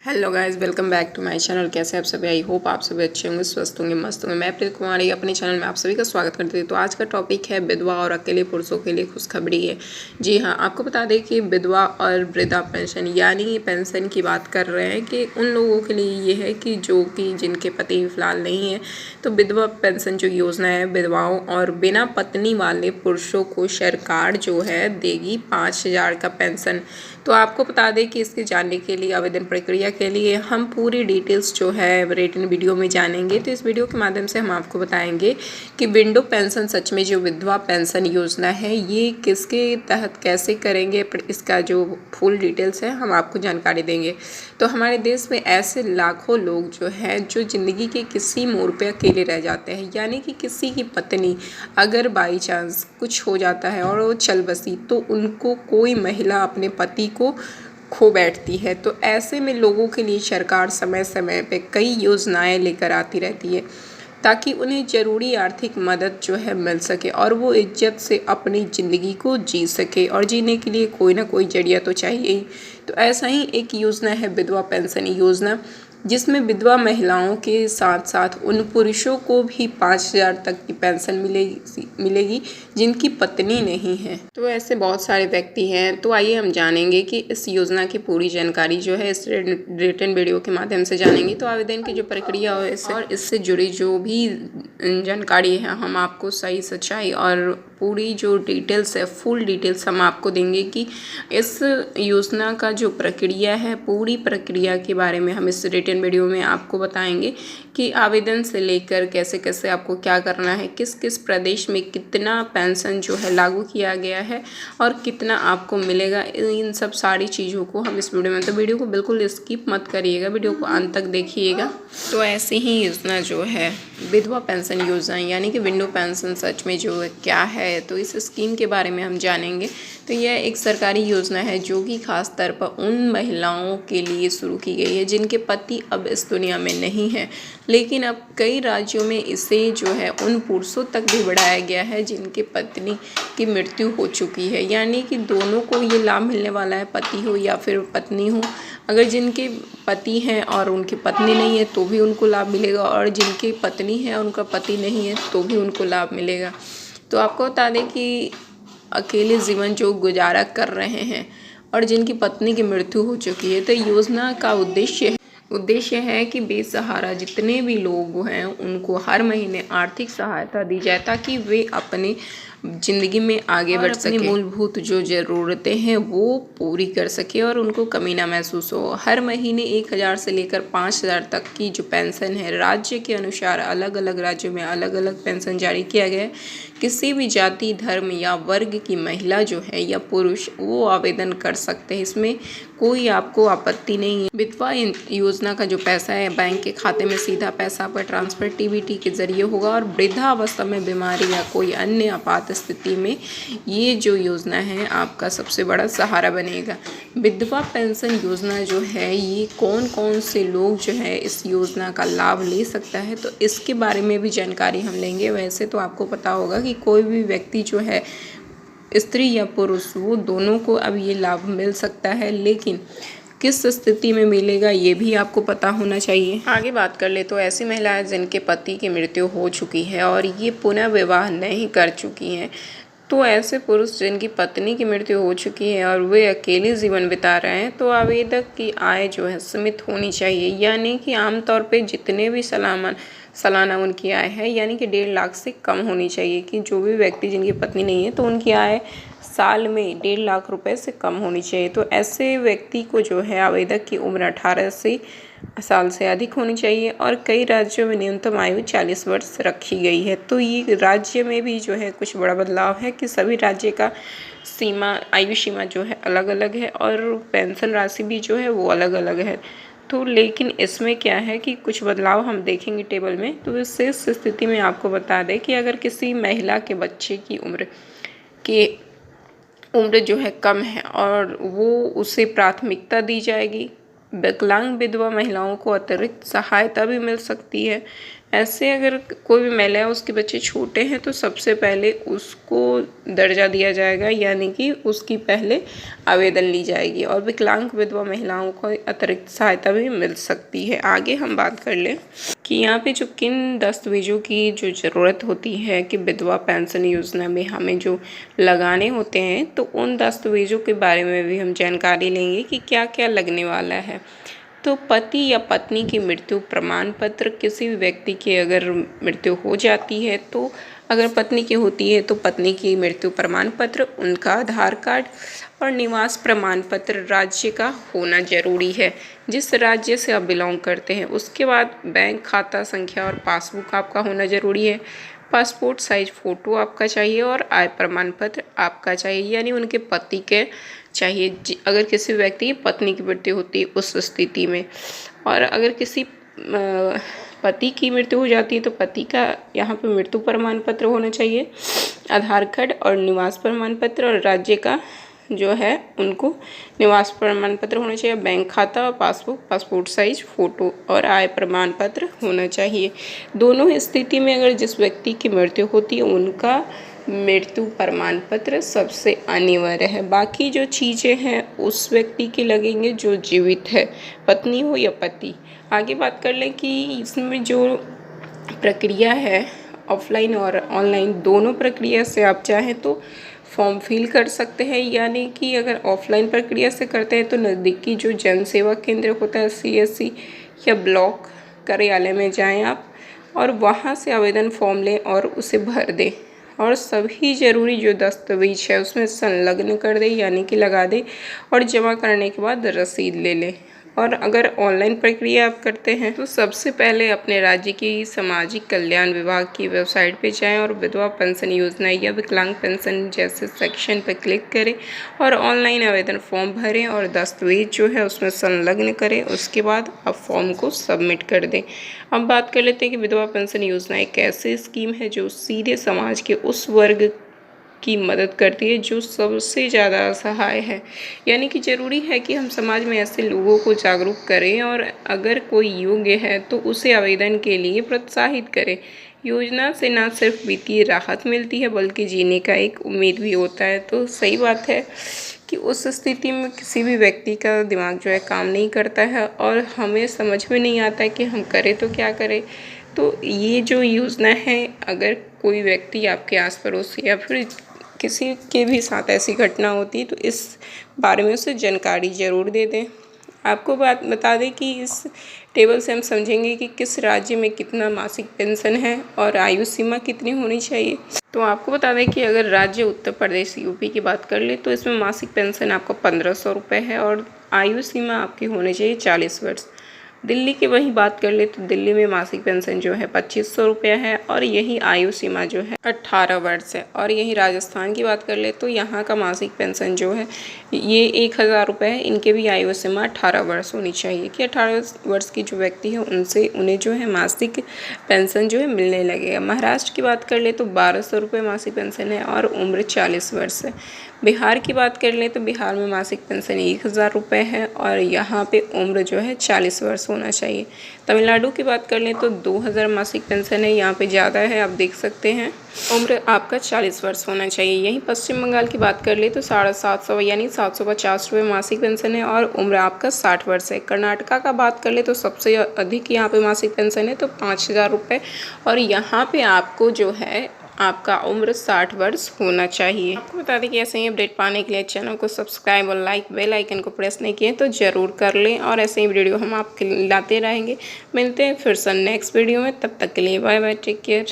Hello guys, welcome back to my channel. कैसे आप सभी? आई होप आप सभी अच्छे होंगे, स्वस्थ होंगे, मस्त होंगे। मैं प्रीत कुमारी अपने चैनल में आप सभी का स्वागत करती हूँ। तो आज का टॉपिक है विधवा और अकेले पुरुषों के लिए खुशखबरी है। जी हाँ, आपको बता दें कि विधवा और वृद्धा पेंशन यानी पेंशन की बात कर रहे हैं कि उन लोगों के लिए ये है कि जो कि जिनके पति फिलहाल नहीं है, तो विधवा पेंशन जो योजना है विधवाओं और बिना पत्नी वाले पुरुषों को सरकार जो है देगी 5,000 का पेंशन। तो आपको बता दें कि इसके जानने के लिए आवेदन प्रक्रिया के लिए हम पूरी डिटेल्स जो है रिटन वीडियो में जानेंगे। तो इस वीडियो के माध्यम से हम आपको बताएंगे कि विंडो पेंशन सच में जो विधवा पेंशन योजना है ये किसके तहत कैसे करेंगे, पर इसका जो फुल डिटेल्स है हम आपको जानकारी देंगे। तो हमारे देश में ऐसे लाखों लोग जो हैं जो ज़िंदगी के किसी मोड़ पे अकेले रह जाते हैं, यानी कि किसी की पत्नी अगर बाई चांस कुछ हो जाता है और वो चल बसी तो उनको कोई महिला अपने पति को खो बैठती है। तो ऐसे में लोगों के लिए सरकार समय समय पे कई योजनाएं लेकर आती रहती है ताकि उन्हें ज़रूरी आर्थिक मदद जो है मिल सके और वो इज्जत से अपनी ज़िंदगी को जी सके, और जीने के लिए कोई ना कोई जरिया तो चाहिए ही। तो ऐसा ही एक योजना है विधवा पेंशन योजना, जिसमें विधवा महिलाओं के साथ साथ उन पुरुषों को भी 5,000 तक की पेंशन मिलेगी जिनकी पत्नी नहीं है। तो ऐसे बहुत सारे व्यक्ति हैं। तो आइए हम जानेंगे कि इस योजना की पूरी जानकारी जो है इस रिटन वीडियो के माध्यम से जानेंगे। तो आवेदन की जो प्रक्रिया है और इससे जुड़ी जो भी जानकारी है हम आपको सही सच्चाई और पूरी जो डिटेल्स है फुल डिटेल्स हम आपको देंगे कि इस योजना का जो प्रक्रिया है पूरी प्रक्रिया के बारे में हम इस रिटन वीडियो में आपको बताएंगे कि आवेदन से लेकर कैसे कैसे आपको क्या करना है, किस किस प्रदेश में कितना पेंशन जो है लागू किया गया है और कितना आपको मिलेगा, इन सब सारी चीज़ों को हम इस वीडियो में, तो वीडियो को बिल्कुल स्किप मत करिएगा, वीडियो को अंत तक देखिएगा। तो ऐसी ही योजना जो है विधवा पेंशन योजना यानी कि विंडो पेंशन सच में जो क्या है, तो इस स्कीम के बारे में हम जानेंगे। तो यह एक सरकारी योजना है जो कि खास तौर पर उन महिलाओं के लिए शुरू की गई है जिनके पति अब इस दुनिया में नहीं है, लेकिन अब कई राज्यों में इसे जो है उन पुरुषों तक भी बढ़ाया गया है जिनके पत्नी की मृत्यु हो चुकी है, यानी कि दोनों को ये लाभ मिलने वाला है, पति हो या फिर पत्नी हो। अगर जिनके पति हैं और उनकी पत्नी नहीं है तो भी उनको लाभ मिलेगा, और जिनकी पत्नी है और उनका पति नहीं है तो भी उनको लाभ मिलेगा। तो आपको बता दें कि अकेले जीवन जो गुजारा कर रहे हैं और जिनकी पत्नी की मृत्यु हो चुकी है, तो योजना का उद्देश्य है कि बेसहारा जितने भी लोग हैं उनको हर महीने आर्थिक सहायता दी जाए ताकि वे अपने ज़िंदगी में आगे बढ़ सके, मूलभूत जो ज़रूरतें हैं वो पूरी कर सके और उनको कमी ना महसूस हो। हर महीने 1,000 से लेकर 5,000 तक की जो पेंशन है राज्य के अनुसार अलग अलग राज्यों में अलग अलग पेंशन जारी किया गया है। किसी भी जाति, धर्म या वर्ग की महिला जो है या पुरुष वो आवेदन कर सकते हैं, इसमें कोई आपको आपत्ति नहीं है। विधवा योजना का जो पैसा है बैंक के खाते में सीधा पैसा पर ट्रांसफर टीबीटी के जरिए होगा, और वृद्धावस्था में बीमारी या कोई अन्य आपात स्थिति में ये जो योजना है आपका सबसे बड़ा सहारा बनेगा। विधवा पेंशन योजना जो है ये कौन कौन से लोग जो है इस योजना का लाभ ले सकता है, तो इसके बारे में भी जानकारी हम लेंगे। वैसे तो आपको पता होगा कि कोई भी व्यक्ति जो है स्त्री या पुरुष वो दोनों को अब ये लाभ मिल सकता है, लेकिन किस स्थिति में मिलेगा ये भी आपको पता होना चाहिए। आगे बात कर ले तो ऐसी महिलाएं जिनके पति की मृत्यु हो चुकी है और ये पुनः विवाह नहीं कर चुकी हैं, तो ऐसे पुरुष जिनकी पत्नी की मृत्यु हो चुकी है और वे अकेले जीवन बिता रहे हैं, तो आवेदक की आय जो है सीमित होनी चाहिए, यानी कि आमतौर पे जितने भी सालाना उनकी आय है यानी कि 1.5 लाख से कम होनी चाहिए। कि जो भी व्यक्ति जिनकी पत्नी नहीं है तो उनकी आय साल में 1.5 लाख रुपए से कम होनी चाहिए। तो ऐसे व्यक्ति को जो है आवेदक की उम्र 18 साल से अधिक होनी चाहिए, और कई राज्यों में न्यूनतम आयु 40 वर्ष रखी गई है। तो ये राज्य में भी जो है कुछ बड़ा बदलाव है कि सभी राज्य का आयु सीमा जो है अलग अलग है और पेंशन राशि भी जो है वो अलग अलग है। तो लेकिन इसमें क्या है कि कुछ बदलाव हम देखेंगे टेबल में। तो इस स्थिति में आपको बता दें कि अगर किसी महिला के बच्चे की उम्र जो है कम है और वो उसे प्राथमिकता दी जाएगी। विकलांग विधवा महिलाओं को अतिरिक्त सहायता भी मिल सकती है। ऐसे अगर कोई भी महिला है उसके बच्चे छोटे हैं तो सबसे पहले उसको दर्जा दिया जाएगा, यानी कि उसकी पहले आवेदन ली जाएगी और विकलांग विधवा महिलाओं को अतिरिक्त सहायता भी मिल सकती है। आगे हम बात कर लें कि यहाँ पे जो किन दस्तावेजों की जो ज़रूरत होती है कि विधवा पेंशन योजना में हमें जो लगाने होते हैं, तो उन दस्तावेजों के बारे में भी हम जानकारी लेंगे कि क्या क्या लगने वाला है। तो पति या पत्नी की मृत्यु प्रमाण पत्र, किसी भी व्यक्ति की अगर मृत्यु हो जाती है तो अगर पत्नी की होती है तो पत्नी की मृत्यु प्रमाण पत्र, उनका आधार कार्ड और निवास प्रमाण पत्र राज्य का होना जरूरी है, जिस राज्य से आप बिलोंग करते हैं। उसके बाद बैंक खाता संख्या और पासबुक आपका होना जरूरी है। पासपोर्ट साइज फ़ोटो आपका चाहिए और आय प्रमाण पत्र आपका चाहिए, यानी उनके पति के चाहिए अगर किसी व्यक्ति की पत्नी की मृत्यु होती है उस स्थिति में। और अगर किसी पति की मृत्यु हो जाती है तो पति का यहाँ पे मृत्यु प्रमाण पत्र होना चाहिए, आधार कार्ड और निवास प्रमाण पत्र, और राज्य का जो है उनको निवास प्रमाण पत्र होना चाहिए, बैंक खाता और पासबुक, पासपोर्ट साइज फ़ोटो और आय प्रमाण पत्र होना चाहिए। दोनों स्थिति में अगर जिस व्यक्ति की मृत्यु होती है उनका मृत्यु प्रमाण पत्र सबसे अनिवार्य है। बाकी जो चीज़ें हैं उस व्यक्ति के लगेंगे जो जीवित है, पत्नी हो या पति। आगे बात कर लें कि इसमें जो प्रक्रिया है ऑफलाइन और ऑनलाइन दोनों प्रक्रिया से आप चाहें तो फॉर्म फिल कर सकते हैं, यानी कि अगर ऑफलाइन प्रक्रिया से करते हैं तो नज़दीकी जो जन सेवा केंद्र होता है CSC या ब्लॉक कार्यालय में जाएं आप और वहां से आवेदन फॉर्म लें और उसे भर दें और सभी ज़रूरी जो दस्तावेज है उसमें संलग्न कर दें, यानी कि लगा दें, और जमा करने के बाद रसीद ले लें। और अगर ऑनलाइन प्रक्रिया आप करते हैं तो सबसे पहले अपने राज्य की सामाजिक कल्याण विभाग की वेबसाइट पर जाएं और विधवा पेंशन योजना या विकलांग पेंशन जैसे सेक्शन पर क्लिक करें और ऑनलाइन आवेदन फॉर्म भरें और दस्तावेज जो है उसमें संलग्न करें। उसके बाद आप फॉर्म को सबमिट कर दें। अब बात कर लेते हैं कि विधवा पेंशन योजना एक ऐसी स्कीम है जो सीधे समाज के उस वर्ग की मदद करती है जो सबसे ज़्यादा असहाय है, यानी कि ज़रूरी है कि हम समाज में ऐसे लोगों को जागरूक करें और अगर कोई योग्य है तो उसे आवेदन के लिए प्रोत्साहित करें। योजना से न सिर्फ वित्तीय राहत मिलती है बल्कि जीने का एक उम्मीद भी होता है। तो सही बात है कि उस स्थिति में किसी भी व्यक्ति का दिमाग जो है काम नहीं करता है और हमें समझ में नहीं आता है कि हम करें तो क्या करें। तो ये जो योजना है, अगर कोई व्यक्ति आपके आस पड़ोस या फिर किसी के भी साथ ऐसी घटना होती है तो इस बारे में उसे जानकारी ज़रूर दे दें। आपको बात बता दें कि इस टेबल से हम समझेंगे कि किस राज्य में कितना मासिक पेंशन है और आयु सीमा कितनी होनी चाहिए। तो आपको बता दें कि अगर राज्य उत्तर प्रदेश UP की बात कर ले तो इसमें मासिक पेंशन आपका 1500 रुपये है और आयु सीमा आपकी होनी चाहिए 40 वर्ष। दिल्ली की वही बात कर ले तो दिल्ली में मासिक पेंशन जो है 2500 रुपया है और यही आयु सीमा जो है 18 वर्ष है। और यही राजस्थान की बात कर ले तो यहाँ का मासिक पेंशन जो है ये 1000 रुपये है। इनके भी आयु सीमा 18 वर्ष होनी चाहिए कि 18 वर्ष की जो व्यक्ति है उन्हें जो है मासिक पेंशन जो है मिलने लगेगा। महाराष्ट्र की बात कर ले तो 1200 रुपये मासिक पेंशन है और उम्र 40 वर्ष है। बिहार की बात कर लें तो बिहार में मासिक पेंशन 1000 रुपये है और यहाँ पे उम्र जो है 40 वर्ष होना चाहिए। तमिलनाडु की बात कर लें तो 2000 मासिक पेंशन है, यहाँ पे ज़्यादा है, आप देख सकते हैं। उम्र आपका 40 वर्ष होना चाहिए। यहीं पश्चिम बंगाल की बात कर ले तो 750 यानी 750 रुपये मासिक पेंशन है और उम्र आपका 60 वर्ष है। कर्नाटका का बात कर ले तो सबसे अधिक यहाँ पे मासिक पेंशन है तो 5000 रुपये और यहाँ पे आपको जो है आपका उम्र 60 वर्ष होना चाहिए। आपको बता दें कि ऐसे ही अपडेट पाने के लिए चैनल को सब्सक्राइब और लाइक बेल आइकन को प्रेस नहीं किए तो ज़रूर कर लें और ऐसे ही वीडियो हम आपके लाते रहेंगे। मिलते हैं फिर से नेक्स्ट वीडियो में, तब तक के लिए बाय बाय, टेक केयर।